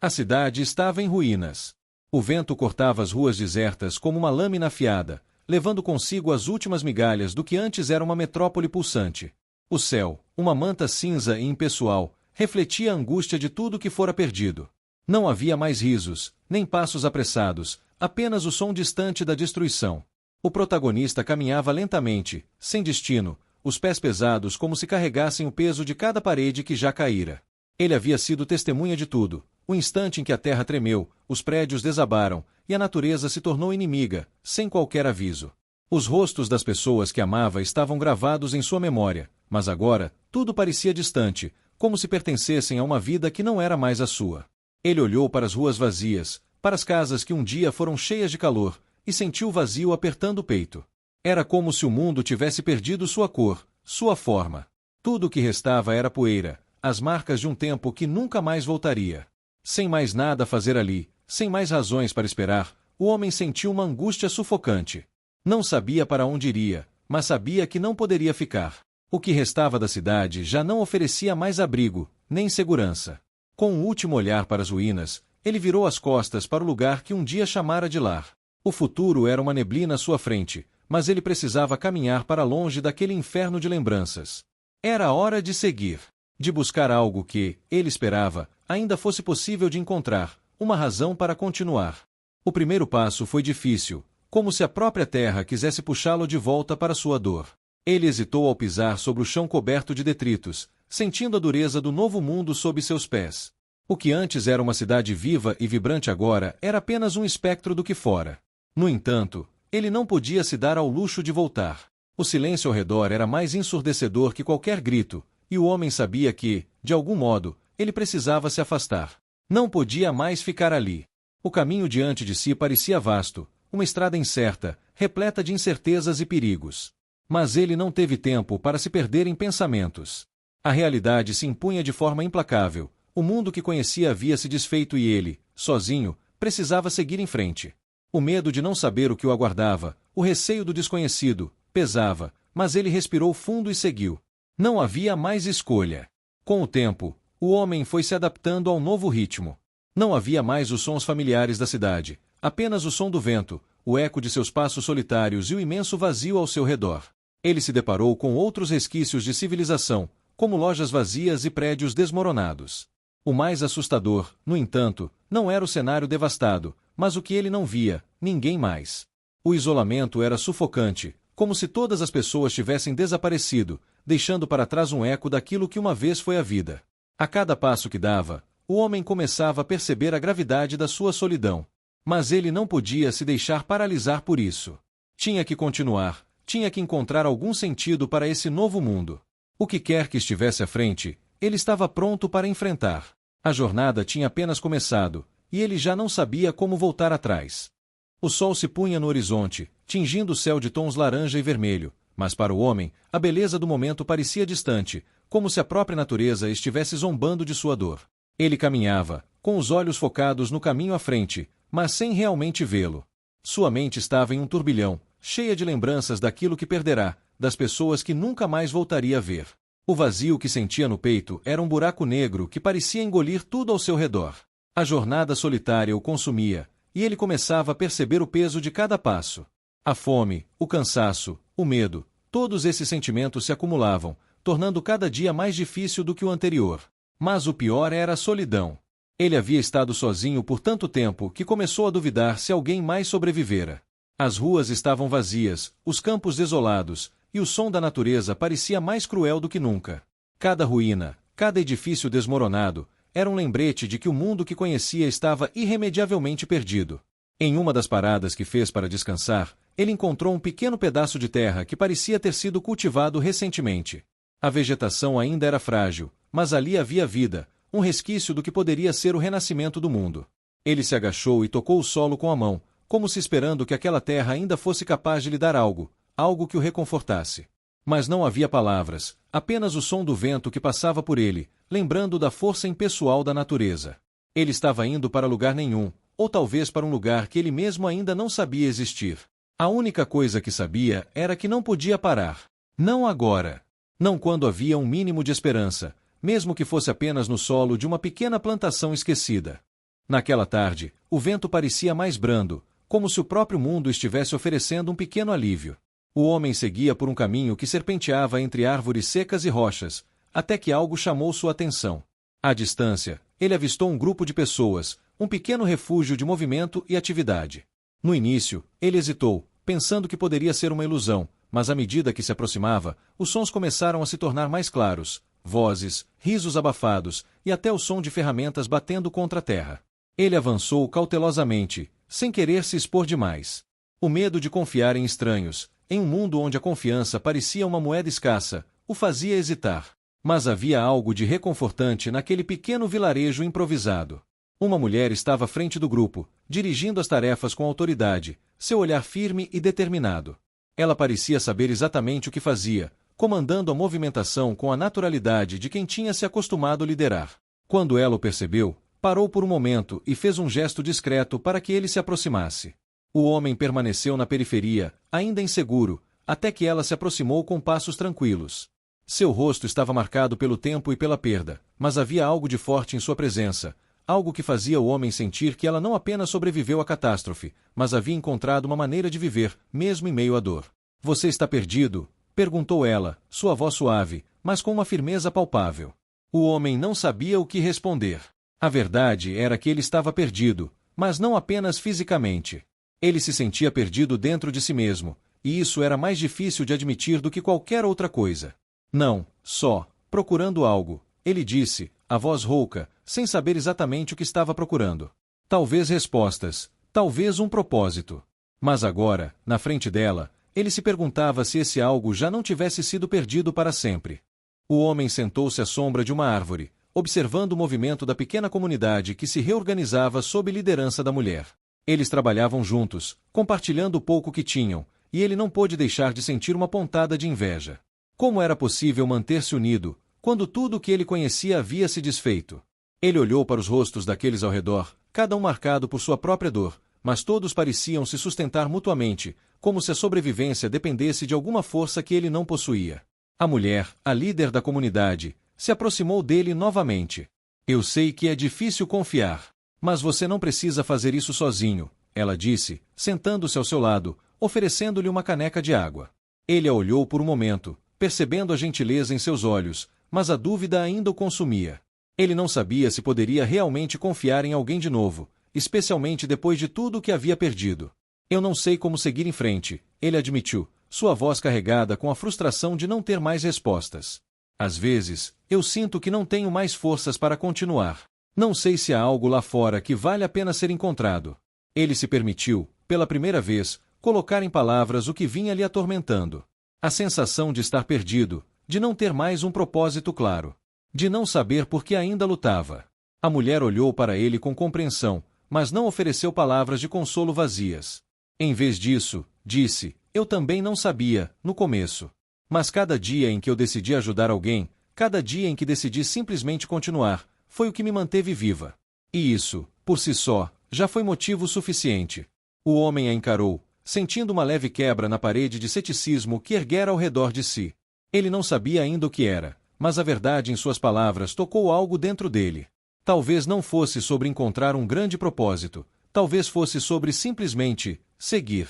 A cidade estava em ruínas. O vento cortava as ruas desertas como uma lâmina afiada, levando consigo as últimas migalhas do que antes era uma metrópole pulsante. O céu, uma manta cinza e impessoal, refletia a angústia de tudo que fora perdido. Não havia mais risos, nem passos apressados, apenas o som distante da destruição. O protagonista caminhava lentamente, sem destino, os pés pesados como se carregassem o peso de cada parede que já caíra. Ele havia sido testemunha de tudo, o instante em que a terra tremeu, os prédios desabaram, e a natureza se tornou inimiga, sem qualquer aviso. Os rostos das pessoas que amava estavam gravados em sua memória, mas agora, tudo parecia distante, como se pertencessem a uma vida que não era mais a sua. Ele olhou para as ruas vazias, para as casas que um dia foram cheias de calor, e sentiu o vazio apertando o peito. Era como se o mundo tivesse perdido sua cor, sua forma. Tudo o que restava era poeira, as marcas de um tempo que nunca mais voltaria. Sem mais nada a fazer ali, sem mais razões para esperar, o homem sentiu uma angústia sufocante. Não sabia para onde iria, mas sabia que não poderia ficar. O que restava da cidade já não oferecia mais abrigo, nem segurança. Com um último olhar para as ruínas, ele virou as costas para o lugar que um dia chamara de lar. O futuro era uma neblina à sua frente, mas ele precisava caminhar para longe daquele inferno de lembranças. Era a hora de seguir, de buscar algo que, ele esperava, ainda fosse possível de encontrar, uma razão para continuar. O primeiro passo foi difícil, como se a própria terra quisesse puxá-lo de volta para sua dor. Ele hesitou ao pisar sobre o chão coberto de detritos, sentindo a dureza do novo mundo sob seus pés. O que antes era uma cidade viva e vibrante agora era apenas um espectro do que fora. No entanto, ele não podia se dar ao luxo de voltar. O silêncio ao redor era mais ensurdecedor que qualquer grito, e o homem sabia que, de algum modo, ele precisava se afastar. Não podia mais ficar ali. O caminho diante de si parecia vasto, uma estrada incerta, repleta de incertezas e perigos. Mas ele não teve tempo para se perder em pensamentos. A realidade se impunha de forma implacável, o mundo que conhecia havia se desfeito e ele, sozinho, precisava seguir em frente. O medo de não saber o que o aguardava, o receio do desconhecido, pesava, mas ele respirou fundo e seguiu. Não havia mais escolha. Com o tempo, o homem foi se adaptando ao novo ritmo. Não havia mais os sons familiares da cidade, apenas o som do vento, o eco de seus passos solitários e o imenso vazio ao seu redor. Ele se deparou com outros resquícios de civilização, como lojas vazias e prédios desmoronados. O mais assustador, no entanto, não era o cenário devastado, mas o que ele não via, ninguém mais. O isolamento era sufocante, como se todas as pessoas tivessem desaparecido, deixando para trás um eco daquilo que uma vez foi a vida. A cada passo que dava, o homem começava a perceber a gravidade da sua solidão. Mas ele não podia se deixar paralisar por isso. Tinha que continuar, tinha que encontrar algum sentido para esse novo mundo. O que quer que estivesse à frente, ele estava pronto para enfrentar. A jornada tinha apenas começado, e ele já não sabia como voltar atrás. O sol se punha no horizonte, tingindo o céu de tons laranja e vermelho, mas para o homem, a beleza do momento parecia distante, como se a própria natureza estivesse zombando de sua dor. Ele caminhava, com os olhos focados no caminho à frente, mas sem realmente vê-lo. Sua mente estava em um turbilhão, cheia de lembranças daquilo que perderá, das pessoas que nunca mais voltaria a ver. O vazio que sentia no peito era um buraco negro que parecia engolir tudo ao seu redor. A jornada solitária o consumia, e ele começava a perceber o peso de cada passo. A fome, o cansaço, o medo, todos esses sentimentos se acumulavam, tornando cada dia mais difícil do que o anterior. Mas o pior era a solidão. Ele havia estado sozinho por tanto tempo que começou a duvidar se alguém mais sobrevivera. As ruas estavam vazias, os campos desolados, e o som da natureza parecia mais cruel do que nunca. Cada ruína, cada edifício desmoronado, era um lembrete de que o mundo que conhecia estava irremediavelmente perdido. Em uma das paradas que fez para descansar, ele encontrou um pequeno pedaço de terra que parecia ter sido cultivado recentemente. A vegetação ainda era frágil, mas ali havia vida, um resquício do que poderia ser o renascimento do mundo. Ele se agachou e tocou o solo com a mão, como se esperando que aquela terra ainda fosse capaz de lhe dar algo, algo que o reconfortasse. Mas não havia palavras, apenas o som do vento que passava por ele, lembrando da força impessoal da natureza. Ele estava indo para lugar nenhum, ou talvez para um lugar que ele mesmo ainda não sabia existir. A única coisa que sabia era que não podia parar. Não agora. Não quando havia um mínimo de esperança, mesmo que fosse apenas no solo de uma pequena plantação esquecida. Naquela tarde, o vento parecia mais brando, como se o próprio mundo estivesse oferecendo um pequeno alívio. O homem seguia por um caminho que serpenteava entre árvores secas e rochas, até que algo chamou sua atenção. À distância, ele avistou um grupo de pessoas, um pequeno refúgio de movimento e atividade. No início, ele hesitou, pensando que poderia ser uma ilusão, mas à medida que se aproximava, os sons começaram a se tornar mais claros, vozes, risos abafados e até o som de ferramentas batendo contra a terra. Ele avançou cautelosamente, sem querer se expor demais. O medo de confiar em estranhos, em um mundo onde a confiança parecia uma moeda escassa, o fazia hesitar. Mas havia algo de reconfortante naquele pequeno vilarejo improvisado. Uma mulher estava à frente do grupo, dirigindo as tarefas com autoridade, seu olhar firme e determinado. Ela parecia saber exatamente o que fazia, comandando a movimentação com a naturalidade de quem tinha se acostumado a liderar. Quando ela o percebeu, parou por um momento e fez um gesto discreto para que ele se aproximasse. O homem permaneceu na periferia, ainda inseguro, até que ela se aproximou com passos tranquilos. Seu rosto estava marcado pelo tempo e pela perda, mas havia algo de forte em sua presença, algo que fazia o homem sentir que ela não apenas sobreviveu à catástrofe, mas havia encontrado uma maneira de viver, mesmo em meio à dor. "Você está perdido?" perguntou ela, sua voz suave, mas com uma firmeza palpável. O homem não sabia o que responder. A verdade era que ele estava perdido, mas não apenas fisicamente. Ele se sentia perdido dentro de si mesmo, e isso era mais difícil de admitir do que qualquer outra coisa. "Não, só procurando algo", ele disse, a voz rouca, sem saber exatamente o que estava procurando. Talvez respostas, talvez um propósito. Mas agora, na frente dela, ele se perguntava se esse algo já não tivesse sido perdido para sempre. O homem sentou-se à sombra de uma árvore, observando o movimento da pequena comunidade que se reorganizava sob liderança da mulher. Eles trabalhavam juntos, compartilhando o pouco que tinham, e ele não pôde deixar de sentir uma pontada de inveja. Como era possível manter-se unido, quando tudo o que ele conhecia havia se desfeito? Ele olhou para os rostos daqueles ao redor, cada um marcado por sua própria dor, mas todos pareciam se sustentar mutuamente, como se a sobrevivência dependesse de alguma força que ele não possuía. A mulher, a líder da comunidade, se aproximou dele novamente. "Eu sei que é difícil confiar, mas você não precisa fazer isso sozinho", ela disse, sentando-se ao seu lado, oferecendo-lhe uma caneca de água. Ele a olhou por um momento, percebendo a gentileza em seus olhos, mas a dúvida ainda o consumia. Ele não sabia se poderia realmente confiar em alguém de novo, especialmente depois de tudo o que havia perdido. "Eu não sei como seguir em frente", ele admitiu, sua voz carregada com a frustração de não ter mais respostas. "Às vezes, eu sinto que não tenho mais forças para continuar. Não sei se há algo lá fora que vale a pena ser encontrado." Ele se permitiu, pela primeira vez, colocar em palavras o que vinha lhe atormentando. A sensação de estar perdido, de não ter mais um propósito claro, de não saber por que ainda lutava. A mulher olhou para ele com compreensão, mas não ofereceu palavras de consolo vazias. Em vez disso, disse: "Eu também não sabia, no começo. Mas cada dia em que eu decidi ajudar alguém, cada dia em que decidi simplesmente continuar, foi o que me manteve viva. E isso, por si só, já foi motivo suficiente." O homem a encarou, sentindo uma leve quebra na parede de ceticismo que erguera ao redor de si. Ele não sabia ainda o que era, mas a verdade em suas palavras tocou algo dentro dele. Talvez não fosse sobre encontrar um grande propósito, talvez fosse sobre simplesmente seguir.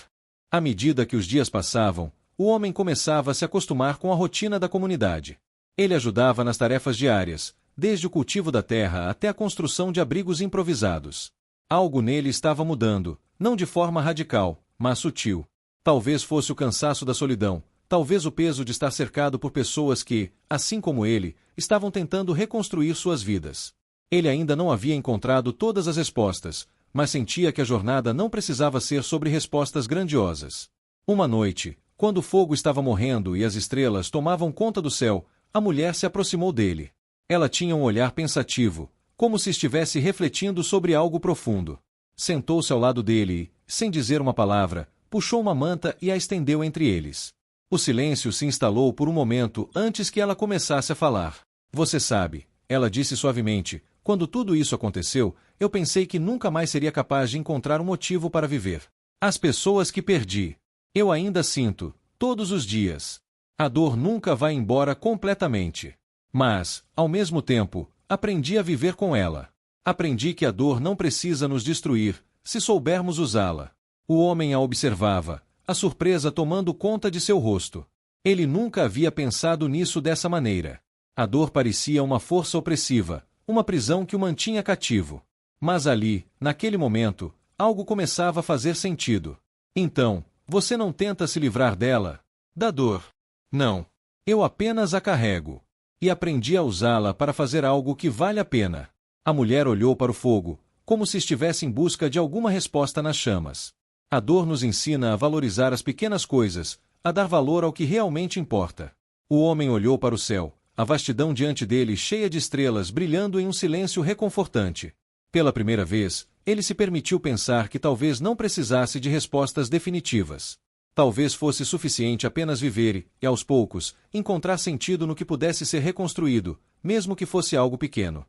À medida que os dias passavam, o homem começava a se acostumar com a rotina da comunidade. Ele ajudava nas tarefas diárias, desde o cultivo da terra até a construção de abrigos improvisados. Algo nele estava mudando, não de forma radical, mas sutil. Talvez fosse o cansaço da solidão, talvez o peso de estar cercado por pessoas que, assim como ele, estavam tentando reconstruir suas vidas. Ele ainda não havia encontrado todas as respostas, mas sentia que a jornada não precisava ser sobre respostas grandiosas. Uma noite, quando o fogo estava morrendo e as estrelas tomavam conta do céu, a mulher se aproximou dele. Ela tinha um olhar pensativo, como se estivesse refletindo sobre algo profundo. Sentou-se ao lado dele e, sem dizer uma palavra, puxou uma manta e a estendeu entre eles. O silêncio se instalou por um momento antes que ela começasse a falar. "Você sabe", ela disse suavemente, "quando tudo isso aconteceu, eu pensei que nunca mais seria capaz de encontrar um motivo para viver. As pessoas que perdi, eu ainda sinto, todos os dias. A dor nunca vai embora completamente. Mas, ao mesmo tempo, aprendi a viver com ela. Aprendi que a dor não precisa nos destruir, se soubermos usá-la. O homem a observava, a surpresa tomando conta de seu rosto. Ele nunca havia pensado nisso dessa maneira. A dor parecia uma força opressiva, uma prisão que o mantinha cativo. Mas ali, naquele momento, algo começava a fazer sentido. Então, você não tenta se livrar dela? Da dor? Não. Eu apenas a carrego. E aprendi a usá-la para fazer algo que vale a pena. A mulher olhou para o fogo, como se estivesse em busca de alguma resposta nas chamas. A dor nos ensina a valorizar as pequenas coisas, a dar valor ao que realmente importa. O homem olhou para o céu, a vastidão diante dele cheia de estrelas brilhando em um silêncio reconfortante. Pela primeira vez, ele se permitiu pensar que talvez não precisasse de respostas definitivas. Talvez fosse suficiente apenas viver e, aos poucos, encontrar sentido no que pudesse ser reconstruído, mesmo que fosse algo pequeno.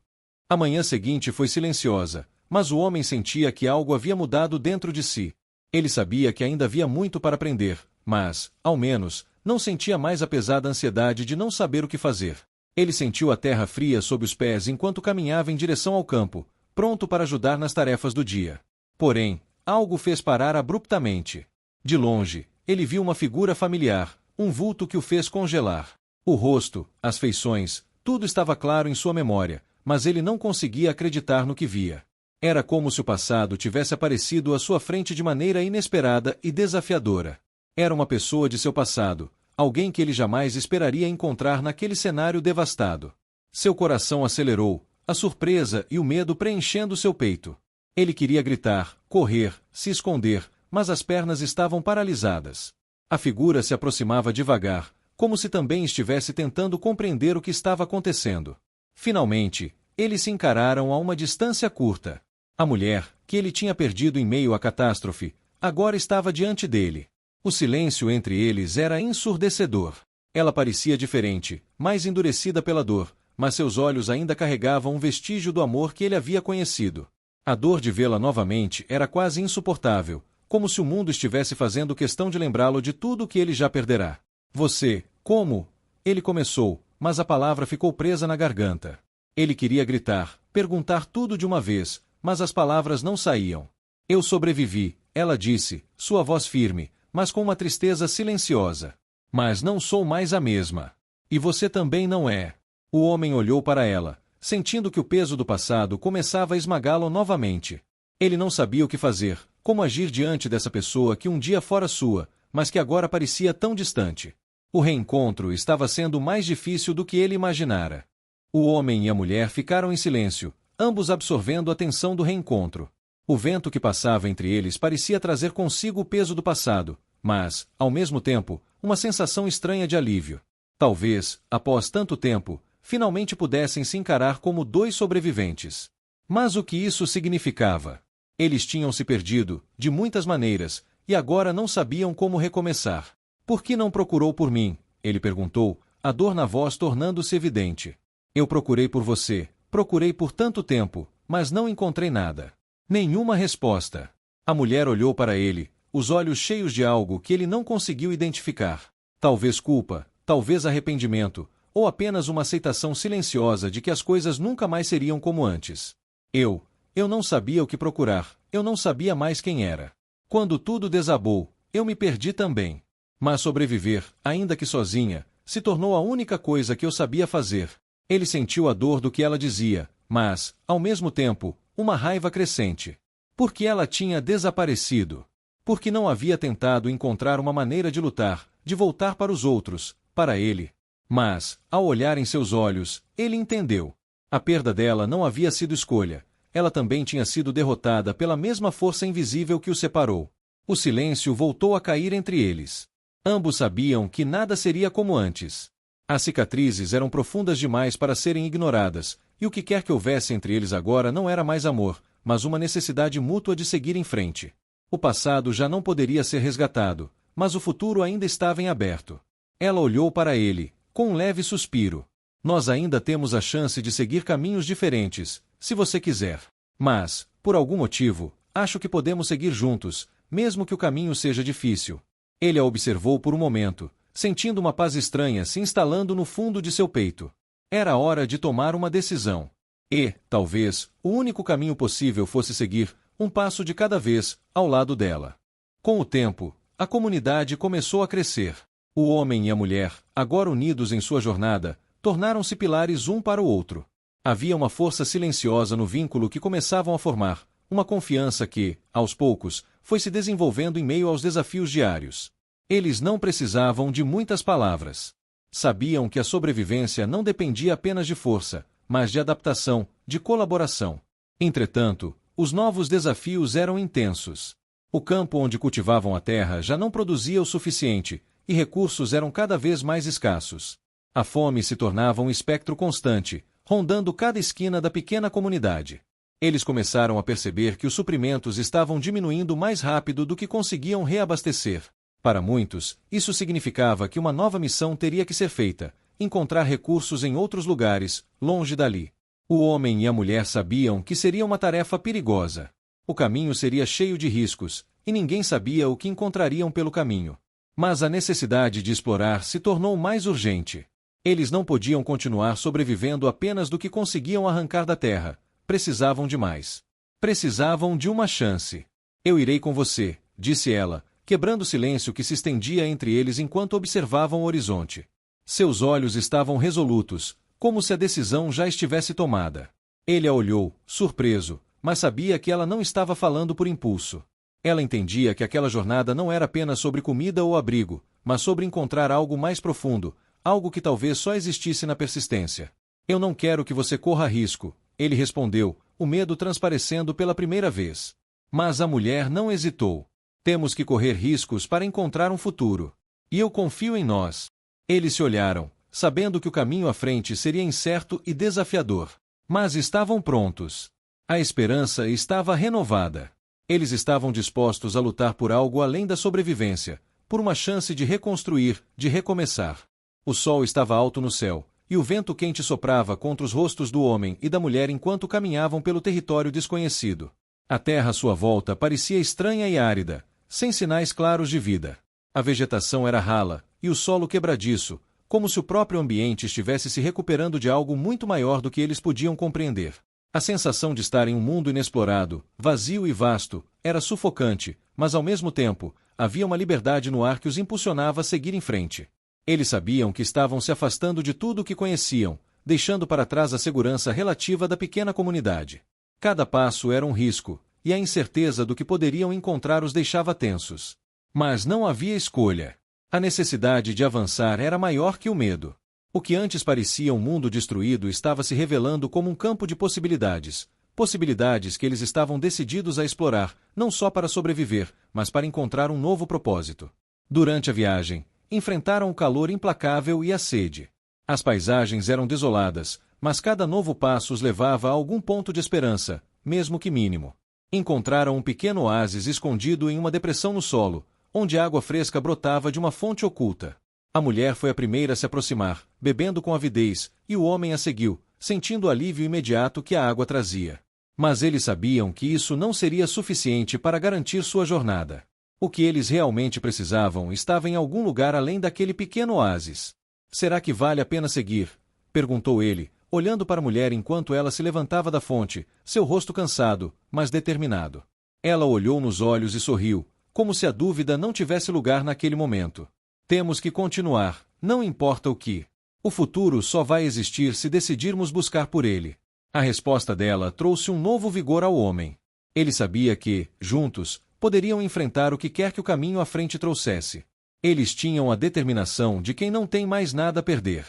A manhã seguinte foi silenciosa, mas o homem sentia que algo havia mudado dentro de si. Ele sabia que ainda havia muito para aprender, mas, ao menos, não sentia mais a pesada ansiedade de não saber o que fazer. Ele sentiu a terra fria sob os pés enquanto caminhava em direção ao campo, pronto para ajudar nas tarefas do dia. Porém, algo fez parar abruptamente. De longe, ele viu uma figura familiar, um vulto que o fez congelar. O rosto, as feições, tudo estava claro em sua memória, mas ele não conseguia acreditar no que via. Era como se o passado tivesse aparecido à sua frente de maneira inesperada e desafiadora. Era uma pessoa de seu passado, alguém que ele jamais esperaria encontrar naquele cenário devastado. Seu coração acelerou, a surpresa e o medo preenchendo seu peito. Ele queria gritar, correr, se esconder, mas as pernas estavam paralisadas. A figura se aproximava devagar, como se também estivesse tentando compreender o que estava acontecendo. Finalmente, eles se encararam a uma distância curta. A mulher, que ele tinha perdido em meio à catástrofe, agora estava diante dele. O silêncio entre eles era ensurdecedor. Ela parecia diferente, mais endurecida pela dor, mas seus olhos ainda carregavam um vestígio do amor que ele havia conhecido. A dor de vê-la novamente era quase insuportável, como se o mundo estivesse fazendo questão de lembrá-lo de tudo o que ele já perderá. Você, como? Ele começou, mas a palavra ficou presa na garganta. Ele queria gritar, perguntar tudo de uma vez, mas as palavras não saíam. Eu sobrevivi, ela disse, sua voz firme, mas com uma tristeza silenciosa. Mas não sou mais a mesma. E você também não é. O homem olhou para ela, sentindo que o peso do passado começava a esmagá-lo novamente. Ele não sabia o que fazer, como agir diante dessa pessoa que um dia fora sua, mas que agora parecia tão distante. O reencontro estava sendo mais difícil do que ele imaginara. O homem e a mulher ficaram em silêncio, ambos absorvendo a tensão do reencontro. O vento que passava entre eles parecia trazer consigo o peso do passado, mas, ao mesmo tempo, uma sensação estranha de alívio. Talvez, após tanto tempo, finalmente pudessem se encarar como dois sobreviventes. Mas o que isso significava? Eles tinham se perdido, de muitas maneiras, e agora não sabiam como recomeçar. Por que não procurou por mim? Ele perguntou, a dor na voz tornando-se evidente. Eu procurei por você, procurei por tanto tempo, mas não encontrei nada. Nenhuma resposta. A mulher olhou para ele, os olhos cheios de algo que ele não conseguiu identificar. Talvez culpa, talvez arrependimento, ou apenas uma aceitação silenciosa de que as coisas nunca mais seriam como antes. Eu não sabia o que procurar, eu não sabia mais quem era. Quando tudo desabou, eu me perdi também. Mas sobreviver, ainda que sozinha, se tornou a única coisa que eu sabia fazer. Ele sentiu a dor do que ela dizia, mas, ao mesmo tempo, uma raiva crescente. Porque ela tinha desaparecido. Porque não havia tentado encontrar uma maneira de lutar, de voltar para os outros, para ele. Mas, ao olhar em seus olhos, ele entendeu. A perda dela não havia sido escolha. Ela também tinha sido derrotada pela mesma força invisível que o separou. O silêncio voltou a cair entre eles. Ambos sabiam que nada seria como antes. As cicatrizes eram profundas demais para serem ignoradas, e o que quer que houvesse entre eles agora não era mais amor, mas uma necessidade mútua de seguir em frente. O passado já não poderia ser resgatado, mas o futuro ainda estava em aberto. Ela olhou para ele, com um leve suspiro. Nós ainda temos a chance de seguir caminhos diferentes, se você quiser. Mas, por algum motivo, acho que podemos seguir juntos, mesmo que o caminho seja difícil. Ele a observou por um momento, sentindo uma paz estranha se instalando no fundo de seu peito. Era hora de tomar uma decisão. E, talvez, o único caminho possível fosse seguir, um passo de cada vez, ao lado dela. Com o tempo, a comunidade começou a crescer. O homem e a mulher, agora unidos em sua jornada, tornaram-se pilares um para o outro. Havia uma força silenciosa no vínculo que começavam a formar, uma confiança que, aos poucos, foi se desenvolvendo em meio aos desafios diários. Eles não precisavam de muitas palavras. Sabiam que a sobrevivência não dependia apenas de força, mas de adaptação, de colaboração. Entretanto, os novos desafios eram intensos. O campo onde cultivavam a terra já não produzia o suficiente, e recursos eram cada vez mais escassos. A fome se tornava um espectro constante, rondando cada esquina da pequena comunidade. Eles começaram a perceber que os suprimentos estavam diminuindo mais rápido do que conseguiam reabastecer. Para muitos, isso significava que uma nova missão teria que ser feita: encontrar recursos em outros lugares, longe dali. O homem e a mulher sabiam que seria uma tarefa perigosa. O caminho seria cheio de riscos, e ninguém sabia o que encontrariam pelo caminho. Mas a necessidade de explorar se tornou mais urgente. Eles não podiam continuar sobrevivendo apenas do que conseguiam arrancar da terra. Precisavam de mais. Precisavam de uma chance. Eu irei com você, disse ela, quebrando o silêncio que se estendia entre eles enquanto observavam o horizonte. Seus olhos estavam resolutos, como se a decisão já estivesse tomada. Ele a olhou, surpreso, mas sabia que ela não estava falando por impulso. Ela entendia que aquela jornada não era apenas sobre comida ou abrigo, mas sobre encontrar algo mais profundo, algo que talvez só existisse na persistência. Eu não quero que você corra risco, ele respondeu, o medo transparecendo pela primeira vez. Mas a mulher não hesitou. Temos que correr riscos para encontrar um futuro. E eu confio em nós. Eles se olharam, sabendo que o caminho à frente seria incerto e desafiador. Mas estavam prontos. A esperança estava renovada. Eles estavam dispostos a lutar por algo além da sobrevivência, por uma chance de reconstruir, de recomeçar. O sol estava alto no céu, e o vento quente soprava contra os rostos do homem e da mulher enquanto caminhavam pelo território desconhecido. A terra à sua volta parecia estranha e árida, sem sinais claros de vida. A vegetação era rala, e o solo quebradiço, como se o próprio ambiente estivesse se recuperando de algo muito maior do que eles podiam compreender. A sensação de estar em um mundo inexplorado, vazio e vasto, era sufocante, mas ao mesmo tempo, havia uma liberdade no ar que os impulsionava a seguir em frente. Eles sabiam que estavam se afastando de tudo o que conheciam, deixando para trás a segurança relativa da pequena comunidade. Cada passo era um risco, e a incerteza do que poderiam encontrar os deixava tensos. Mas não havia escolha. A necessidade de avançar era maior que o medo. O que antes parecia um mundo destruído estava se revelando como um campo de possibilidades. Possibilidades que eles estavam decididos a explorar, não só para sobreviver, mas para encontrar um novo propósito. Durante a viagem, enfrentaram o calor implacável e a sede. As paisagens eram desoladas, mas cada novo passo os levava a algum ponto de esperança, mesmo que mínimo. Encontraram um pequeno oásis escondido em uma depressão no solo, onde água fresca brotava de uma fonte oculta. A mulher foi a primeira a se aproximar, bebendo com avidez, e o homem a seguiu, sentindo o alívio imediato que a água trazia. Mas eles sabiam que isso não seria suficiente para garantir sua jornada. O que eles realmente precisavam estava em algum lugar além daquele pequeno oásis. Será que vale a pena seguir? Perguntou ele, olhando para a mulher enquanto ela se levantava da fonte, seu rosto cansado, mas determinado. Ela olhou nos olhos e sorriu, como se a dúvida não tivesse lugar naquele momento. Temos que continuar, não importa o que. O futuro só vai existir se decidirmos buscar por ele. A resposta dela trouxe um novo vigor ao homem. Ele sabia que, juntos, poderiam enfrentar o que quer que o caminho à frente trouxesse. Eles tinham a determinação de quem não tem mais nada a perder.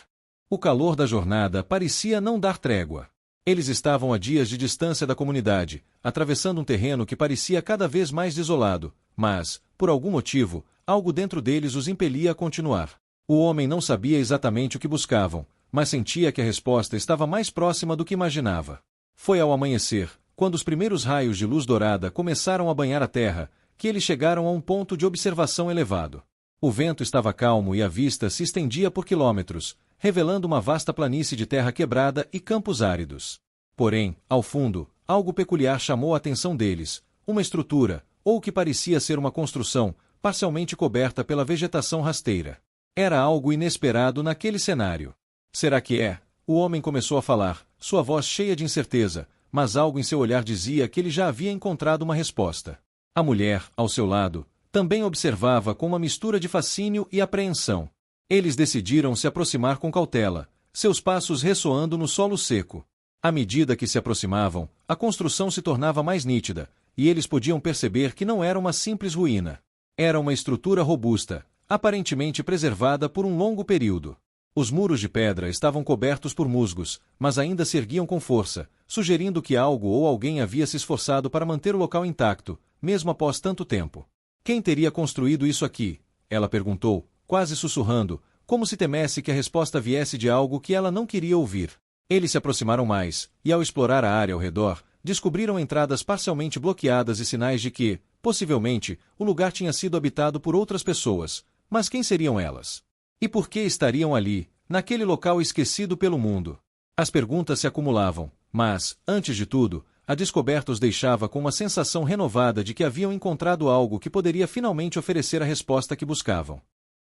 O calor da jornada parecia não dar trégua. Eles estavam a dias de distância da comunidade, atravessando um terreno que parecia cada vez mais desolado, mas, por algum motivo, algo dentro deles os impelia a continuar. O homem não sabia exatamente o que buscavam, mas sentia que a resposta estava mais próxima do que imaginava. Foi ao amanhecer, quando os primeiros raios de luz dourada começaram a banhar a terra, que eles chegaram a um ponto de observação elevado. O vento estava calmo e a vista se estendia por quilômetros, revelando uma vasta planície de terra quebrada e campos áridos. Porém, ao fundo, algo peculiar chamou a atenção deles, uma estrutura, ou o que parecia ser uma construção, parcialmente coberta pela vegetação rasteira. Era algo inesperado naquele cenário. Será que é? O homem começou a falar, sua voz cheia de incerteza, mas algo em seu olhar dizia que ele já havia encontrado uma resposta. A mulher, ao seu lado, também observava com uma mistura de fascínio e apreensão. Eles decidiram se aproximar com cautela, seus passos ressoando no solo seco. À medida que se aproximavam, a construção se tornava mais nítida, e eles podiam perceber que não era uma simples ruína. Era uma estrutura robusta, aparentemente preservada por um longo período. Os muros de pedra estavam cobertos por musgos, mas ainda se erguiam com força, sugerindo que algo ou alguém havia se esforçado para manter o local intacto, mesmo após tanto tempo. Quem teria construído isso aqui? Ela perguntou, quase sussurrando, como se temesse que a resposta viesse de algo que ela não queria ouvir. Eles se aproximaram mais, e ao explorar a área ao redor, descobriram entradas parcialmente bloqueadas e sinais de que, possivelmente, o lugar tinha sido habitado por outras pessoas. Mas quem seriam elas? E por que estariam ali, naquele local esquecido pelo mundo? As perguntas se acumulavam, mas, antes de tudo, a descoberta os deixava com uma sensação renovada de que haviam encontrado algo que poderia finalmente oferecer a resposta que buscavam.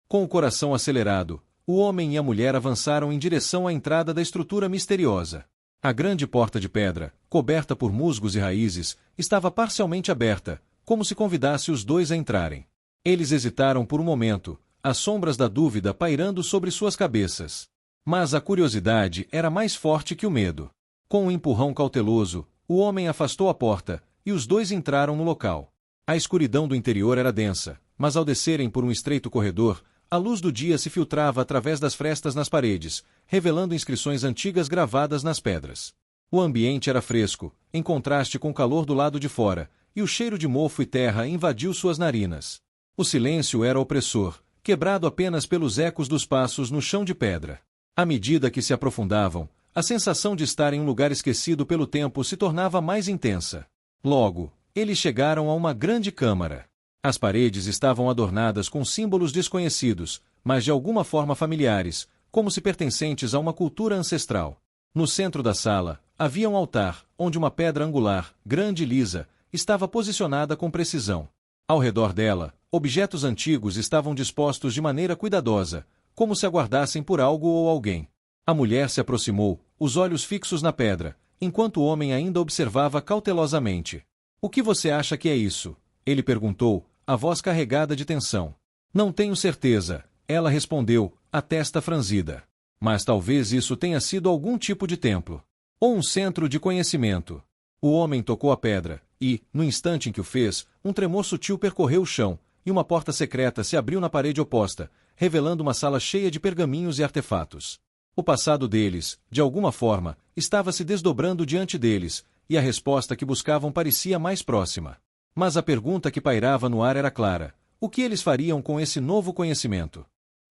Com o coração acelerado, o homem e a mulher avançaram em direção à entrada da estrutura misteriosa. A grande porta de pedra, coberta por musgos e raízes, estava parcialmente aberta, como se convidasse os dois a entrarem. Eles hesitaram por um momento, as sombras da dúvida pairando sobre suas cabeças. Mas a curiosidade era mais forte que o medo. Com um empurrão cauteloso, o homem afastou a porta, e os dois entraram no local. A escuridão do interior era densa, mas ao descerem por um estreito corredor, a luz do dia se filtrava através das frestas nas paredes, revelando inscrições antigas gravadas nas pedras. O ambiente era fresco, em contraste com o calor do lado de fora, e o cheiro de mofo e terra invadiu suas narinas. O silêncio era opressor, quebrado apenas pelos ecos dos passos no chão de pedra. À medida que se aprofundavam, a sensação de estar em um lugar esquecido pelo tempo se tornava mais intensa. Logo, eles chegaram a uma grande câmara. As paredes estavam adornadas com símbolos desconhecidos, mas de alguma forma familiares, como se pertencentes a uma cultura ancestral. No centro da sala, havia um altar, onde uma pedra angular, grande e lisa, estava posicionada com precisão. Ao redor dela, objetos antigos estavam dispostos de maneira cuidadosa, como se aguardassem por algo ou alguém. A mulher se aproximou, os olhos fixos na pedra, enquanto o homem ainda observava cautelosamente. "O que você acha que é isso?" ele perguntou, a voz carregada de tensão. "Não tenho certeza", ela respondeu, a testa franzida. "Mas talvez isso tenha sido algum tipo de templo. Ou um centro de conhecimento." O homem tocou a pedra, e, no instante em que o fez, um tremor sutil percorreu o chão, e uma porta secreta se abriu na parede oposta, revelando uma sala cheia de pergaminhos e artefatos. O passado deles, de alguma forma, estava se desdobrando diante deles, e a resposta que buscavam parecia mais próxima. Mas a pergunta que pairava no ar era clara: o que eles fariam com esse novo conhecimento?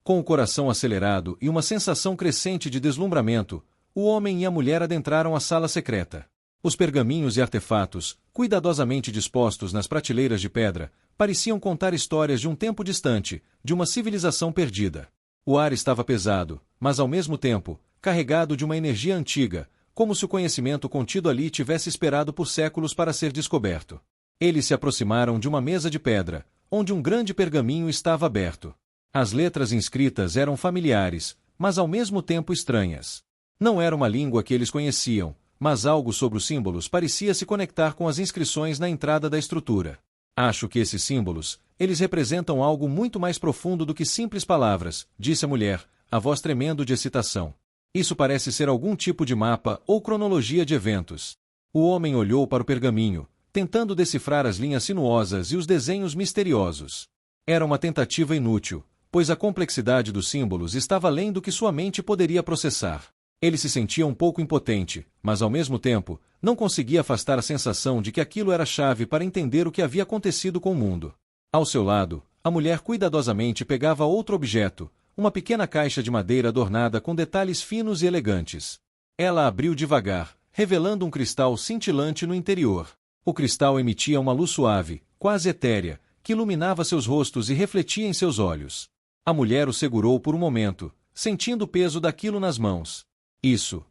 Com o coração acelerado e uma sensação crescente de deslumbramento, o homem e a mulher adentraram a sala secreta. Os pergaminhos e artefatos, cuidadosamente dispostos nas prateleiras de pedra, pareciam contar histórias de um tempo distante, de uma civilização perdida. O ar estava pesado, mas ao mesmo tempo, carregado de uma energia antiga, como se o conhecimento contido ali tivesse esperado por séculos para ser descoberto. Eles se aproximaram de uma mesa de pedra, onde um grande pergaminho estava aberto. As letras inscritas eram familiares, mas ao mesmo tempo estranhas. Não era uma língua que eles conheciam, mas algo sobre os símbolos parecia se conectar com as inscrições na entrada da estrutura. "Acho que esses símbolos, eles representam algo muito mais profundo do que simples palavras", disse a mulher, a voz tremendo de excitação. "Isso parece ser algum tipo de mapa ou cronologia de eventos." O homem olhou para o pergaminho, tentando decifrar as linhas sinuosas e os desenhos misteriosos. Era uma tentativa inútil, pois a complexidade dos símbolos estava além do que sua mente poderia processar. Ele se sentia um pouco impotente, mas ao mesmo tempo, não conseguia afastar a sensação de que aquilo era a chave para entender o que havia acontecido com o mundo. Ao seu lado, a mulher cuidadosamente pegava outro objeto, uma pequena caixa de madeira adornada com detalhes finos e elegantes. Ela abriu devagar, revelando um cristal cintilante no interior. O cristal emitia uma luz suave, quase etérea, que iluminava seus rostos e refletia em seus olhos. A mulher o segurou por um momento, sentindo o peso daquilo nas mãos. Isso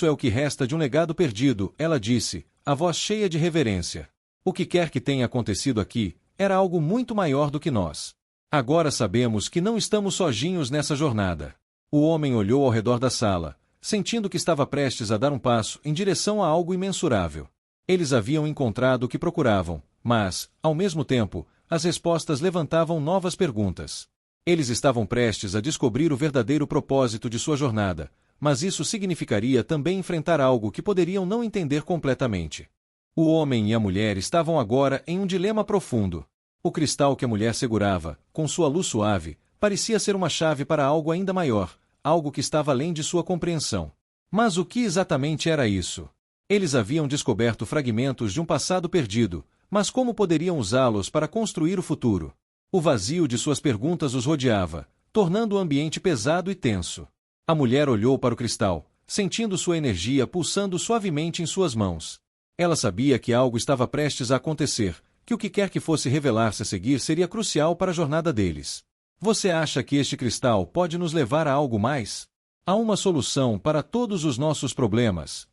é o que resta de um legado perdido", ela disse, a voz cheia de reverência. "O que quer que tenha acontecido aqui, era algo muito maior do que nós. Agora sabemos que não estamos sozinhos nessa jornada." O homem olhou ao redor da sala, sentindo que estava prestes a dar um passo em direção a algo imensurável. Eles haviam encontrado o que procuravam, mas, ao mesmo tempo, as respostas levantavam novas perguntas. Eles estavam prestes a descobrir o verdadeiro propósito de sua jornada, mas isso significaria também enfrentar algo que poderiam não entender completamente. O homem e a mulher estavam agora em um dilema profundo. O cristal que a mulher segurava, com sua luz suave, parecia ser uma chave para algo ainda maior, algo que estava além de sua compreensão. Mas o que exatamente era isso? Eles haviam descoberto fragmentos de um passado perdido, mas como poderiam usá-los para construir o futuro? O vazio de suas perguntas os rodeava, tornando o ambiente pesado e tenso. A mulher olhou para o cristal, sentindo sua energia pulsando suavemente em suas mãos. Ela sabia que algo estava prestes a acontecer, que o que quer que fosse revelar-se a seguir seria crucial para a jornada deles. Você acha que este cristal pode nos levar a algo mais? Há uma solução para todos os nossos problemas?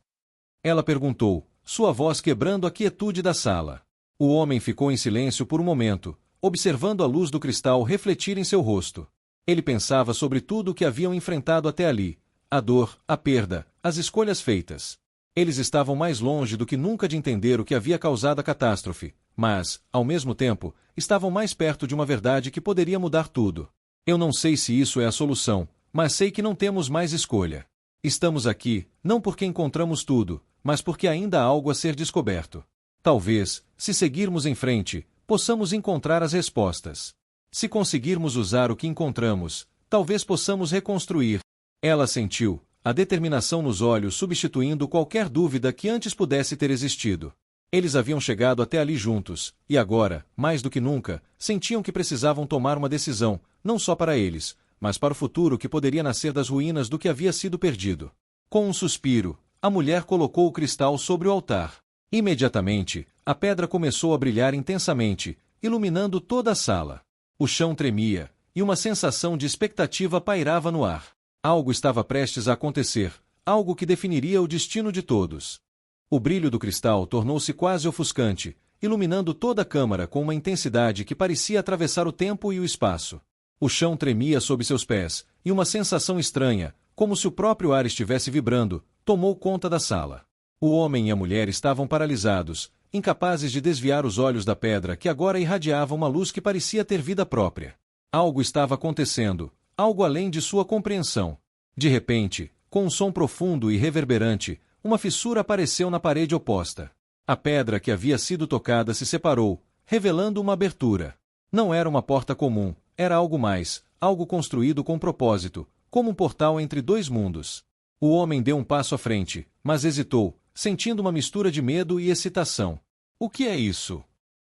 Ela perguntou, sua voz quebrando a quietude da sala. O homem ficou em silêncio por um momento, observando a luz do cristal refletir em seu rosto. Ele pensava sobre tudo o que haviam enfrentado até ali, a dor, a perda, as escolhas feitas. Eles estavam mais longe do que nunca de entender o que havia causado a catástrofe, mas, ao mesmo tempo, estavam mais perto de uma verdade que poderia mudar tudo. Eu não sei se isso é a solução, mas sei que não temos mais escolha. Estamos aqui, não porque encontramos tudo, mas porque ainda há algo a ser descoberto. Talvez, se seguirmos em frente, possamos encontrar as respostas. Se conseguirmos usar o que encontramos, talvez possamos reconstruir. Ela sentiu, a determinação nos olhos substituindo qualquer dúvida que antes pudesse ter existido. Eles haviam chegado até ali juntos, e agora, mais do que nunca, sentiam que precisavam tomar uma decisão, não só para eles, mas para o futuro que poderia nascer das ruínas do que havia sido perdido. Com um suspiro, a mulher colocou o cristal sobre o altar. Imediatamente, a pedra começou a brilhar intensamente, iluminando toda a sala. O chão tremia, e uma sensação de expectativa pairava no ar. Algo estava prestes a acontecer, algo que definiria o destino de todos. O brilho do cristal tornou-se quase ofuscante, iluminando toda a câmara com uma intensidade que parecia atravessar o tempo e o espaço. O chão tremia sob seus pés, e uma sensação estranha, como se o próprio ar estivesse vibrando, tomou conta da sala. O homem e a mulher estavam paralisados, incapazes de desviar os olhos da pedra que agora irradiava uma luz que parecia ter vida própria. Algo estava acontecendo, algo além de sua compreensão. De repente, com um som profundo e reverberante, uma fissura apareceu na parede oposta. A pedra que havia sido tocada se separou, revelando uma abertura. Não era uma porta comum, era algo mais, algo construído com propósito, como um portal entre dois mundos. O homem deu um passo à frente, mas hesitou, sentindo uma mistura de medo e excitação. O que é isso?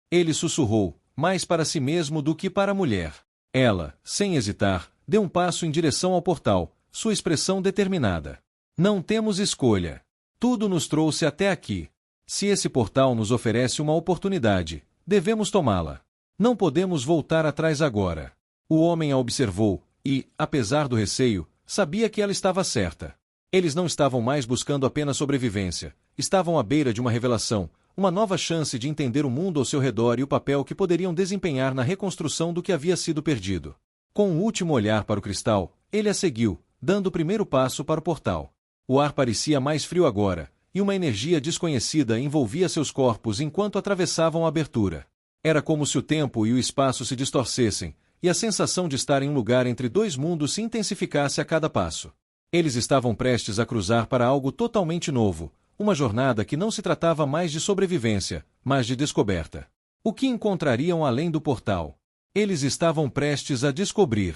Ele sussurrou, mais para si mesmo do que para a mulher. Ela, sem hesitar, deu um passo em direção ao portal, sua expressão determinada. Não temos escolha. Tudo nos trouxe até aqui. Se esse portal nos oferece uma oportunidade, devemos tomá-la. Não podemos voltar atrás agora. O homem a observou, e, apesar do receio, sabia que ela estava certa. Eles não estavam mais buscando apenas sobrevivência, estavam à beira de uma revelação, uma nova chance de entender o mundo ao seu redor e o papel que poderiam desempenhar na reconstrução do que havia sido perdido. Com um último olhar para o cristal, ele a seguiu, dando o primeiro passo para o portal. O ar parecia mais frio agora, e uma energia desconhecida envolvia seus corpos enquanto atravessavam a abertura. Era como se o tempo e o espaço se distorcessem, e a sensação de estar em um lugar entre dois mundos se intensificasse a cada passo. Eles estavam prestes a cruzar para algo totalmente novo, uma jornada que não se tratava mais de sobrevivência, mas de descoberta. O que encontrariam além do portal? Eles estavam prestes a descobrir.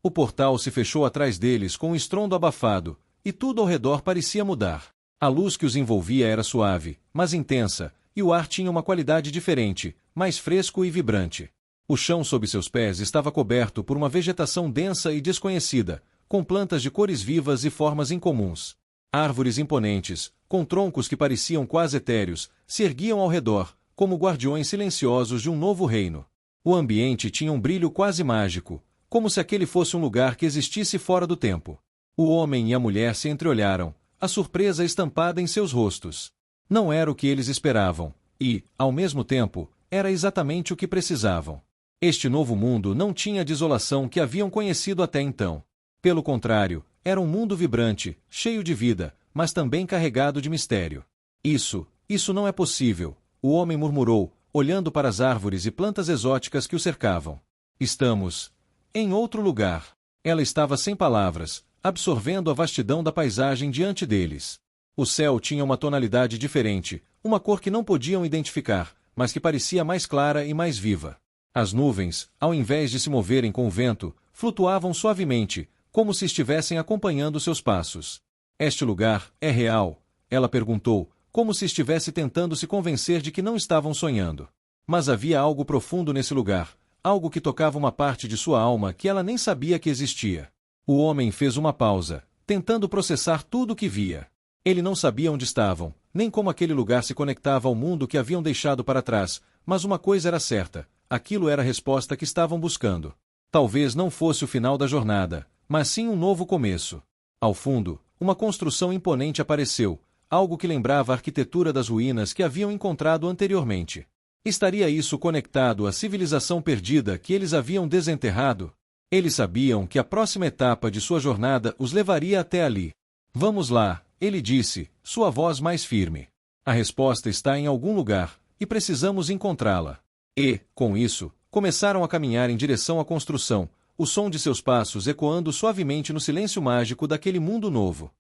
O portal se fechou atrás deles com um estrondo abafado, e tudo ao redor parecia mudar. A luz que os envolvia era suave, mas intensa, e o ar tinha uma qualidade diferente, mais fresco e vibrante. O chão sob seus pés estava coberto por uma vegetação densa e desconhecida, com plantas de cores vivas e formas incomuns. Árvores imponentes, com troncos que pareciam quase etéreos, se erguiam ao redor, como guardiões silenciosos de um novo reino. O ambiente tinha um brilho quase mágico, como se aquele fosse um lugar que existisse fora do tempo. O homem e a mulher se entreolharam, a surpresa estampada em seus rostos. Não era o que eles esperavam, e, ao mesmo tempo, era exatamente o que precisavam. Este novo mundo não tinha a desolação que haviam conhecido até então. Pelo contrário, era um mundo vibrante, cheio de vida, mas também carregado de mistério. Isso não é possível, o homem murmurou, olhando para as árvores e plantas exóticas que o cercavam. Estamos em outro lugar. Ela estava sem palavras, absorvendo a vastidão da paisagem diante deles. O céu tinha uma tonalidade diferente, uma cor que não podiam identificar, mas que parecia mais clara e mais viva. As nuvens, ao invés de se moverem com o vento, flutuavam suavemente, como se estivessem acompanhando seus passos. Este lugar é real? Ela perguntou, como se estivesse tentando se convencer de que não estavam sonhando. Mas havia algo profundo nesse lugar, algo que tocava uma parte de sua alma que ela nem sabia que existia. O homem fez uma pausa, tentando processar tudo o que via. Ele não sabia onde estavam, nem como aquele lugar se conectava ao mundo que haviam deixado para trás, mas uma coisa era certa, aquilo era a resposta que estavam buscando. Talvez não fosse o final da jornada, mas sim um novo começo. Ao fundo, uma construção imponente apareceu, algo que lembrava a arquitetura das ruínas que haviam encontrado anteriormente. Estaria isso conectado à civilização perdida que eles haviam desenterrado? Eles sabiam que a próxima etapa de sua jornada os levaria até ali. Vamos lá, ele disse, sua voz mais firme. A resposta está em algum lugar, e precisamos encontrá-la. E, com isso, começaram a caminhar em direção à construção, o som de seus passos ecoando suavemente no silêncio mágico daquele mundo novo.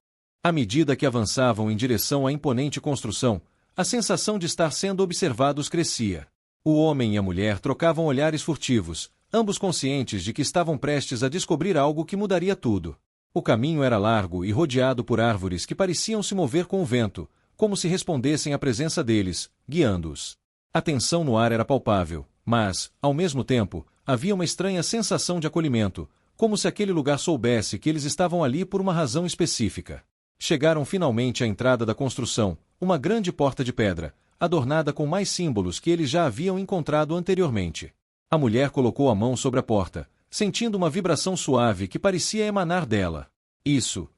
À medida que avançavam em direção à imponente construção, a sensação de estar sendo observados crescia. O homem e a mulher trocavam olhares furtivos, ambos conscientes de que estavam prestes a descobrir algo que mudaria tudo. O caminho era largo e rodeado por árvores que pareciam se mover com o vento, como se respondessem à presença deles, guiando-os. A tensão no ar era palpável, mas, ao mesmo tempo, havia uma estranha sensação de acolhimento, como se aquele lugar soubesse que eles estavam ali por uma razão específica. Chegaram finalmente à entrada da construção, uma grande porta de pedra, adornada com mais símbolos que eles já haviam encontrado anteriormente. A mulher colocou a mão sobre a porta, sentindo uma vibração suave que parecia emanar dela. Isso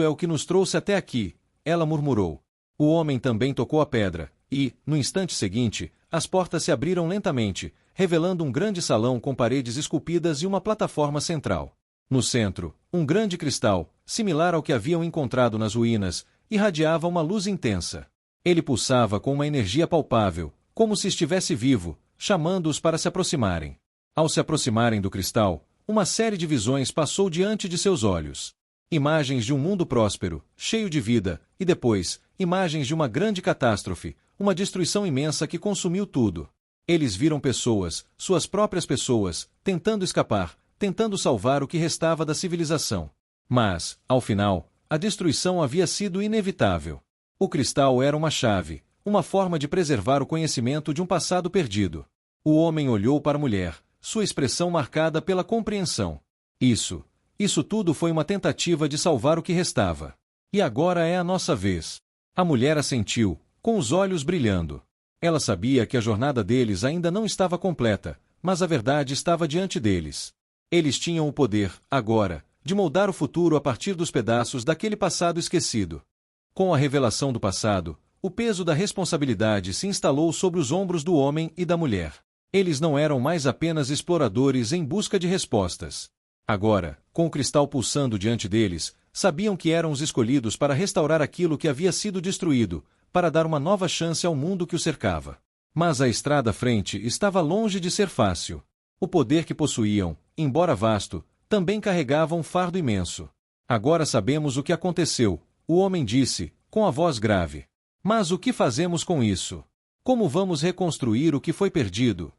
é o que nos trouxe até aqui, ela murmurou. O homem também tocou a pedra, e, no instante seguinte, as portas se abriram lentamente, revelando um grande salão com paredes esculpidas e uma plataforma central. No centro, um grande cristal, similar ao que haviam encontrado nas ruínas, irradiava uma luz intensa. Ele pulsava com uma energia palpável, como se estivesse vivo, chamando-os para se aproximarem. Ao se aproximarem do cristal, uma série de visões passou diante de seus olhos. Imagens de um mundo próspero, cheio de vida, e depois, imagens de uma grande catástrofe, uma destruição imensa que consumiu tudo. Eles viram pessoas, suas próprias pessoas, tentando escapar, tentando salvar o que restava da civilização. Mas, ao final, a destruição havia sido inevitável. O cristal era uma chave, uma forma de preservar o conhecimento de um passado perdido. O homem olhou para a mulher, sua expressão marcada pela compreensão. Isso tudo foi uma tentativa de salvar o que restava. E agora é a nossa vez. A mulher assentiu, com os olhos brilhando. Ela sabia que a jornada deles ainda não estava completa, mas a verdade estava diante deles. Eles tinham o poder, agora, de moldar o futuro a partir dos pedaços daquele passado esquecido. Com a revelação do passado, o peso da responsabilidade se instalou sobre os ombros do homem e da mulher. Eles não eram mais apenas exploradores em busca de respostas. Agora, com o cristal pulsando diante deles, sabiam que eram os escolhidos para restaurar aquilo que havia sido destruído, para dar uma nova chance ao mundo que o cercava. Mas a estrada à frente estava longe de ser fácil. O poder que possuíam, embora vasto, também carregava um fardo imenso. Agora sabemos o que aconteceu, o homem disse, com a voz grave. Mas o que fazemos com isso? Como vamos reconstruir o que foi perdido?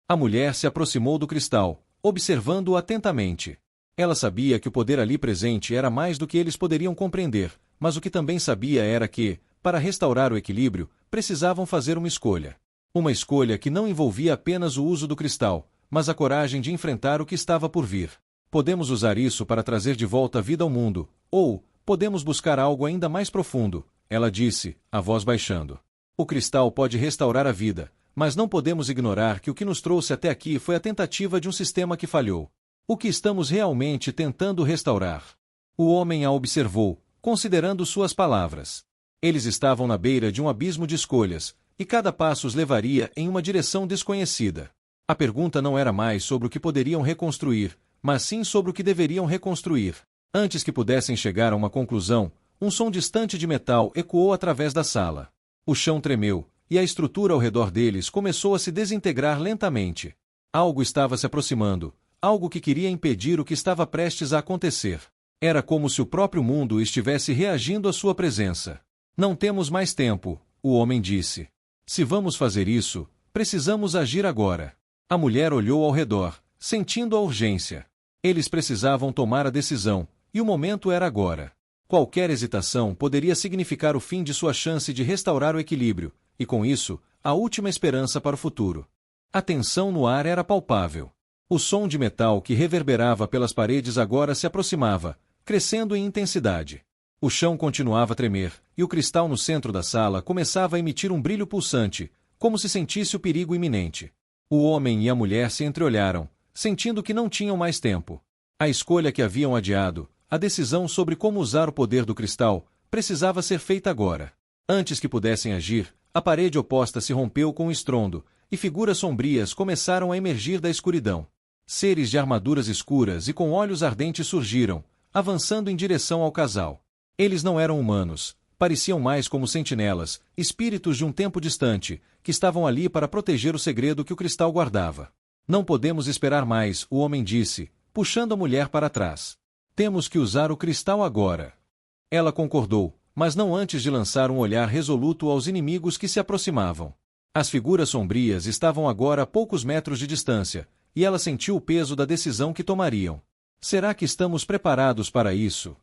A mulher se aproximou do cristal, observando-o atentamente. Ela sabia que o poder ali presente era mais do que eles poderiam compreender, mas o que também sabia era que, para restaurar o equilíbrio, precisavam fazer uma escolha. Uma escolha que não envolvia apenas o uso do cristal, mas a coragem de enfrentar o que estava por vir. Podemos usar isso para trazer de volta a vida ao mundo, ou podemos buscar algo ainda mais profundo, ela disse, a voz baixando. O cristal pode restaurar a vida, mas não podemos ignorar que o que nos trouxe até aqui foi a tentativa de um sistema que falhou. O que estamos realmente tentando restaurar? O homem a observou, considerando suas palavras. Eles estavam na beira de um abismo de escolhas, e cada passo os levaria em uma direção desconhecida. A pergunta não era mais sobre o que poderiam reconstruir, mas sim sobre o que deveriam reconstruir. Antes que pudessem chegar a uma conclusão, um som distante de metal ecoou através da sala. O chão tremeu, e a estrutura ao redor deles começou a se desintegrar lentamente. Algo estava se aproximando, algo que queria impedir o que estava prestes a acontecer. Era como se o próprio mundo estivesse reagindo à sua presença. Não temos mais tempo, o homem disse. Se vamos fazer isso, precisamos agir agora. A mulher olhou ao redor, sentindo a urgência. Eles precisavam tomar a decisão, e o momento era agora. Qualquer hesitação poderia significar o fim de sua chance de restaurar o equilíbrio, e com isso, a última esperança para o futuro. A tensão no ar era palpável. O som de metal que reverberava pelas paredes agora se aproximava, crescendo em intensidade. O chão continuava a tremer, e o cristal no centro da sala começava a emitir um brilho pulsante, como se sentisse o perigo iminente. O homem e a mulher se entreolharam, sentindo que não tinham mais tempo. A escolha que haviam adiado, a decisão sobre como usar o poder do cristal, precisava ser feita agora. Antes que pudessem agir, a parede oposta se rompeu com um estrondo, e figuras sombrias começaram a emergir da escuridão. Seres de armaduras escuras e com olhos ardentes surgiram, avançando em direção ao casal. Eles não eram humanos, pareciam mais como sentinelas, espíritos de um tempo distante, que estavam ali para proteger o segredo que o cristal guardava. Não podemos esperar mais, o homem disse, puxando a mulher para trás. Temos que usar o cristal agora. Ela concordou, mas não antes de lançar um olhar resoluto aos inimigos que se aproximavam. As figuras sombrias estavam agora a poucos metros de distância, e ela sentiu o peso da decisão que tomariam. Será que estamos preparados para isso?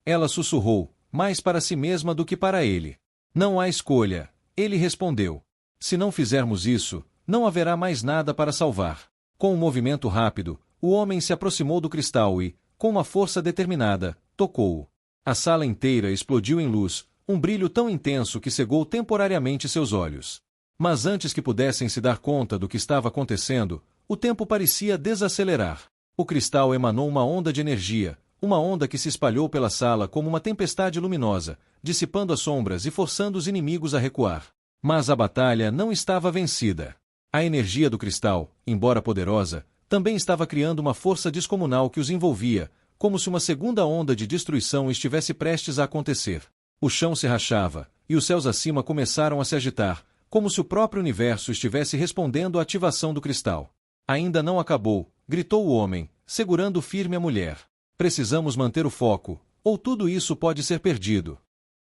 Ela sussurrou, mais para si mesma do que para ele. Não há escolha, ele respondeu. Se não fizermos isso, não haverá mais nada para salvar. Com um movimento rápido, o homem se aproximou do cristal e, com uma força determinada, tocou-o. A sala inteira explodiu em luz, um brilho tão intenso que cegou temporariamente seus olhos. Mas antes que pudessem se dar conta do que estava acontecendo, o tempo parecia desacelerar. O cristal emanou uma onda de energia, uma onda que se espalhou pela sala como uma tempestade luminosa, dissipando as sombras e forçando os inimigos a recuar. Mas a batalha não estava vencida. A energia do cristal, embora poderosa, também estava criando uma força descomunal que os envolvia, como se uma segunda onda de destruição estivesse prestes a acontecer. O chão se rachava, e os céus acima começaram a se agitar, como se o próprio universo estivesse respondendo à ativação do cristal. Ainda não acabou, gritou o homem, segurando firme a mulher. Precisamos manter o foco, ou tudo isso pode ser perdido.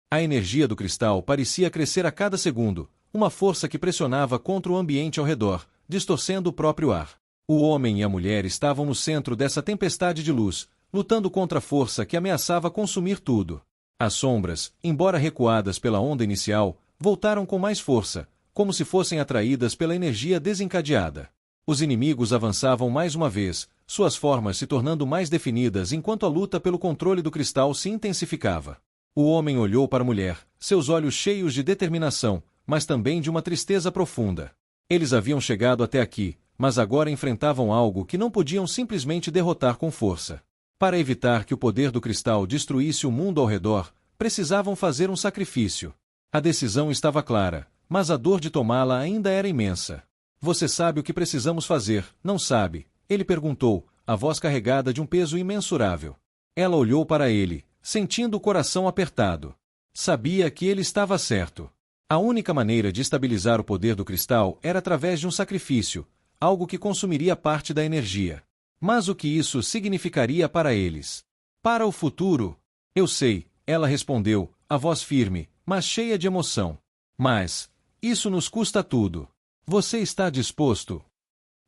A energia do cristal parecia crescer a cada segundo, uma força que pressionava contra o ambiente ao redor, distorcendo o próprio ar. O homem e a mulher estavam no centro dessa tempestade de luz, lutando contra a força que ameaçava consumir tudo. As sombras, embora recuadas pela onda inicial, voltaram com mais força, como se fossem atraídas pela energia desencadeada. Os inimigos avançavam mais uma vez, suas formas se tornando mais definidas enquanto a luta pelo controle do cristal se intensificava. O homem olhou para a mulher, seus olhos cheios de determinação, mas também de uma tristeza profunda. Eles haviam chegado até aqui, mas agora enfrentavam algo que não podiam simplesmente derrotar com força. Para evitar que o poder do cristal destruísse o mundo ao redor, precisavam fazer um sacrifício. A decisão estava clara, mas a dor de tomá-la ainda era imensa. Você sabe o que precisamos fazer, não sabe? Ele perguntou, a voz carregada de um peso imensurável. Ela olhou para ele, sentindo o coração apertado. Sabia que ele estava certo. A única maneira de estabilizar o poder do cristal era através de um sacrifício, algo que consumiria parte da energia. Mas o que isso significaria para eles? Para o futuro? Eu sei, ela respondeu, a voz firme, mas cheia de emoção. Mas, isso nos custa tudo. Você está disposto?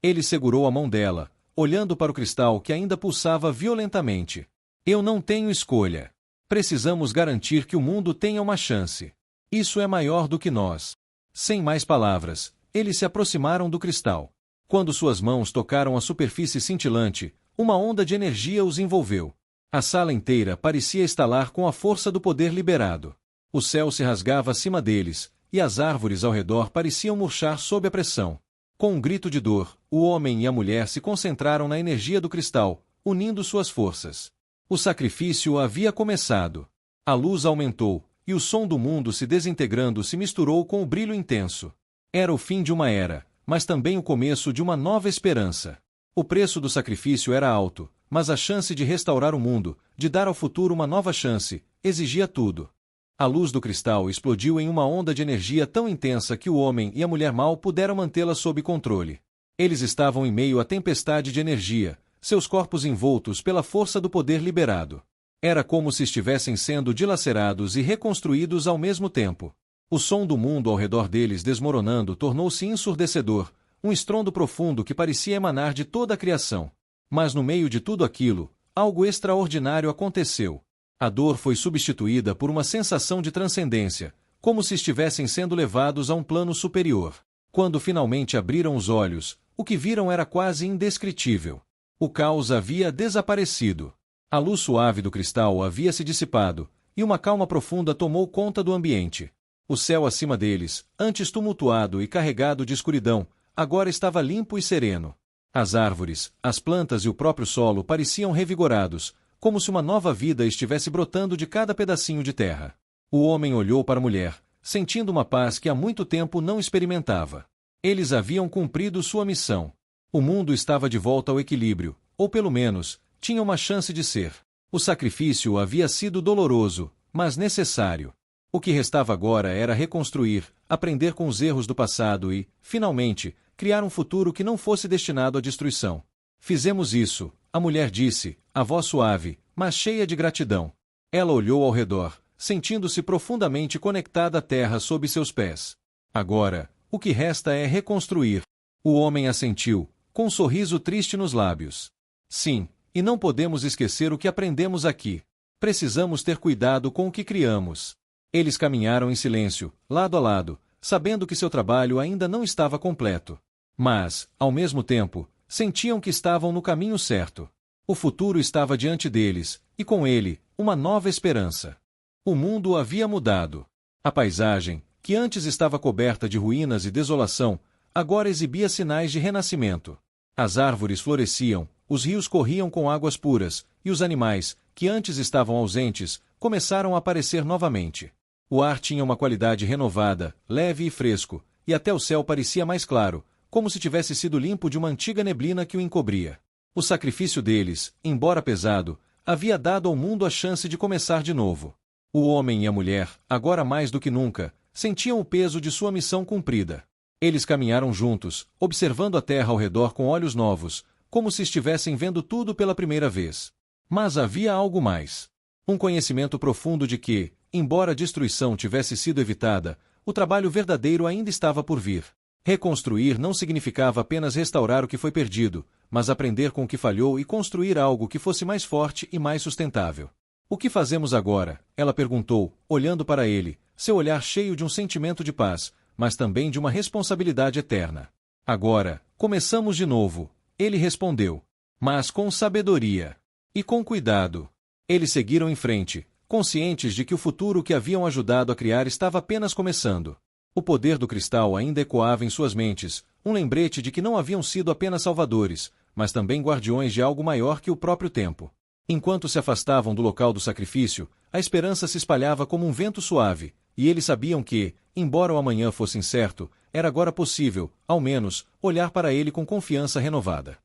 Ele segurou a mão dela, olhando para o cristal que ainda pulsava violentamente. Eu não tenho escolha. Precisamos garantir que o mundo tenha uma chance. Isso é maior do que nós. Sem mais palavras, eles se aproximaram do cristal. Quando suas mãos tocaram a superfície cintilante, uma onda de energia os envolveu. A sala inteira parecia estalar com a força do poder liberado. O céu se rasgava acima deles, e as árvores ao redor pareciam murchar sob a pressão. Com um grito de dor, o homem e a mulher se concentraram na energia do cristal, unindo suas forças. O sacrifício havia começado. A luz aumentou, e o som do mundo se desintegrando se misturou com o brilho intenso. Era o fim de uma era, mas também o começo de uma nova esperança. O preço do sacrifício era alto, mas a chance de restaurar o mundo, de dar ao futuro uma nova chance, exigia tudo. A luz do cristal explodiu em uma onda de energia tão intensa que o homem e a mulher mal puderam mantê-la sob controle. Eles estavam em meio à tempestade de energia, seus corpos envoltos pela força do poder liberado. Era como se estivessem sendo dilacerados e reconstruídos ao mesmo tempo. O som do mundo ao redor deles desmoronando tornou-se ensurdecedor, um estrondo profundo que parecia emanar de toda a criação. Mas no meio de tudo aquilo, algo extraordinário aconteceu. A dor foi substituída por uma sensação de transcendência, como se estivessem sendo levados a um plano superior. Quando finalmente abriram os olhos, o que viram era quase indescritível. O caos havia desaparecido. A luz suave do cristal havia se dissipado, e uma calma profunda tomou conta do ambiente. O céu acima deles, antes tumultuado e carregado de escuridão, agora estava limpo e sereno. As árvores, as plantas e o próprio solo pareciam revigorados, como se uma nova vida estivesse brotando de cada pedacinho de terra. O homem olhou para a mulher, sentindo uma paz que há muito tempo não experimentava. Eles haviam cumprido sua missão. O mundo estava de volta ao equilíbrio, ou pelo menos, tinha uma chance de ser. O sacrifício havia sido doloroso, mas necessário. O que restava agora era reconstruir, aprender com os erros do passado e, finalmente, criar um futuro que não fosse destinado à destruição. Fizemos isso, a mulher disse, a voz suave, mas cheia de gratidão. Ela olhou ao redor, sentindo-se profundamente conectada à terra sob seus pés. Agora, o que resta é reconstruir. O homem assentiu, com um sorriso triste nos lábios. Sim, e não podemos esquecer o que aprendemos aqui. Precisamos ter cuidado com o que criamos. Eles caminharam em silêncio, lado a lado, sabendo que seu trabalho ainda não estava completo. Mas, ao mesmo tempo, sentiam que estavam no caminho certo. O futuro estava diante deles, e com ele, uma nova esperança. O mundo havia mudado. A paisagem, que antes estava coberta de ruínas e desolação, agora exibia sinais de renascimento. As árvores floresciam, os rios corriam com águas puras, e os animais, que antes estavam ausentes, começaram a aparecer novamente. O ar tinha uma qualidade renovada, leve e fresco, e até o céu parecia mais claro, como se tivesse sido limpo de uma antiga neblina que o encobria. O sacrifício deles, embora pesado, havia dado ao mundo a chance de começar de novo. O homem e a mulher, agora mais do que nunca, sentiam o peso de sua missão cumprida. Eles caminharam juntos, observando a terra ao redor com olhos novos, como se estivessem vendo tudo pela primeira vez. Mas havia algo mais. Um conhecimento profundo de que, embora a destruição tivesse sido evitada, o trabalho verdadeiro ainda estava por vir. Reconstruir não significava apenas restaurar o que foi perdido, mas aprender com o que falhou e construir algo que fosse mais forte e mais sustentável. O que fazemos agora? Ela perguntou, olhando para ele, seu olhar cheio de um sentimento de paz, mas também de uma responsabilidade eterna. Agora, começamos de novo, ele respondeu. Mas com sabedoria. E com cuidado. Eles seguiram em frente, conscientes de que o futuro que haviam ajudado a criar estava apenas começando. O poder do cristal ainda ecoava em suas mentes, um lembrete de que não haviam sido apenas salvadores, mas também guardiões de algo maior que o próprio tempo. Enquanto se afastavam do local do sacrifício, a esperança se espalhava como um vento suave, e eles sabiam que, embora o amanhã fosse incerto, era agora possível, ao menos, olhar para ele com confiança renovada.